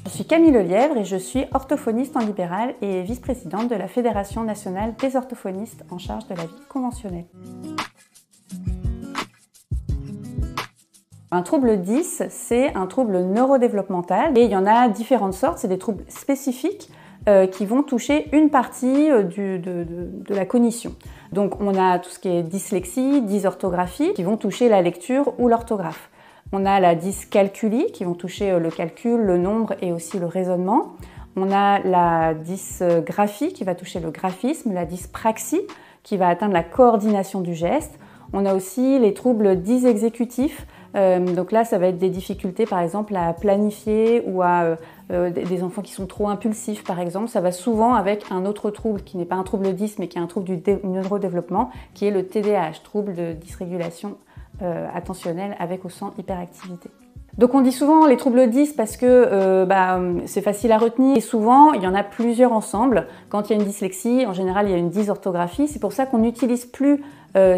Je suis Camille Lelièvre et je suis orthophoniste en libéral et vice-présidente de la Fédération nationale des orthophonistes en charge de la vie conventionnelle. Un trouble 10, c'est un trouble neurodéveloppemental et il y en a différentes sortes, c'est des troubles spécifiques qui vont toucher une partie de la cognition. Donc on a tout ce qui est dyslexie, dysorthographie, qui vont toucher la lecture ou l'orthographe. On a la dyscalculie, qui vont toucher le calcul, le nombre et aussi le raisonnement. On a la dysgraphie, qui va toucher le graphisme, la dyspraxie, qui va atteindre la coordination du geste. On a aussi les troubles dysexécutifs. Donc là, ça va être des difficultés, par exemple, à planifier ou à des enfants qui sont trop impulsifs, par exemple. Ça va souvent avec un autre trouble qui n'est pas un trouble 10, mais qui est un trouble du neurodéveloppement, qui est le TDAH, trouble de dysrégulation attentionnelle avec ou sans hyperactivité. Donc on dit souvent les troubles 10 parce que c'est facile à retenir et souvent il y en a plusieurs ensemble. Quand il y a une dyslexie, en général il y a une dysorthographie. C'est pour ça qu'on n'utilise plus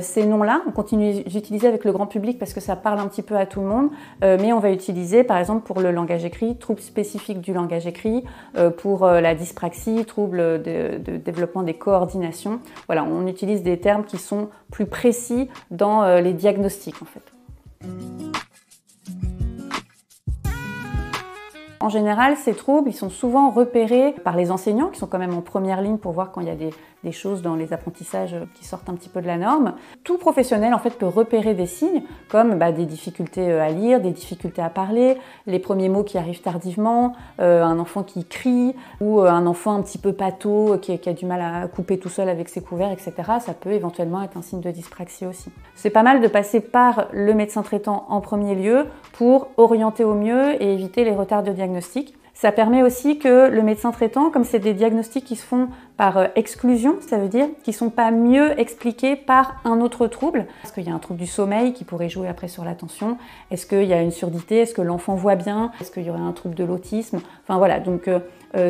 ces noms-là. On continue d'utiliser avec le grand public parce que ça parle un petit peu à tout le monde. Mais on va utiliser par exemple pour le langage écrit, trouble spécifique du langage écrit, pour la dyspraxie, trouble de développement des coordinations. Voilà, on utilise des termes qui sont plus précis dans les diagnostics en fait. En général, ces troubles, ils sont souvent repérés par les enseignants qui sont quand même en première ligne pour voir quand il y a des choses dans les apprentissages qui sortent un petit peu de la norme. Tout professionnel en fait peut repérer des signes comme des difficultés à lire, des difficultés à parler, les premiers mots qui arrivent tardivement, un enfant qui crie ou un enfant un petit peu pâteau qui a du mal à couper tout seul avec ses couverts, etc. Ça peut éventuellement être un signe de dyspraxie aussi. C'est pas mal de passer par le médecin traitant en premier lieu pour orienter au mieux et éviter les retards de diagnostic. Ça permet aussi que le médecin traitant, comme c'est des diagnostics qui se font par exclusion, ça veut dire qu'ils ne sont pas mieux expliqués par un autre trouble. Est-ce qu'il y a un trouble du sommeil qui pourrait jouer après sur l'attention? Est-ce qu'il y a une surdité? Est-ce que l'enfant voit bien? Est-ce qu'il y aurait un trouble de l'autisme? Enfin voilà, donc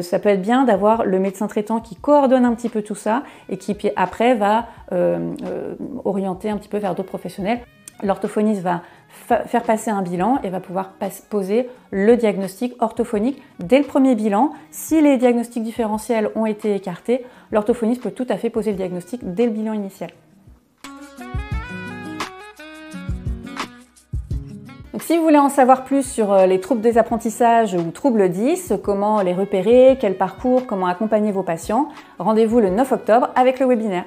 ça peut être bien d'avoir le médecin traitant qui coordonne un petit peu tout ça et qui puis après va orienter un petit peu vers d'autres professionnels. L'orthophoniste va faire passer un bilan et va pouvoir poser le diagnostic orthophonique dès le premier bilan. Si les diagnostics différentiels ont été écartés, l'orthophoniste peut tout à fait poser le diagnostic dès le bilan initial. Donc, si vous voulez en savoir plus sur les troubles des apprentissages ou troubles 10, comment les repérer, quel parcours, comment accompagner vos patients, rendez-vous le 9 octobre avec le webinaire.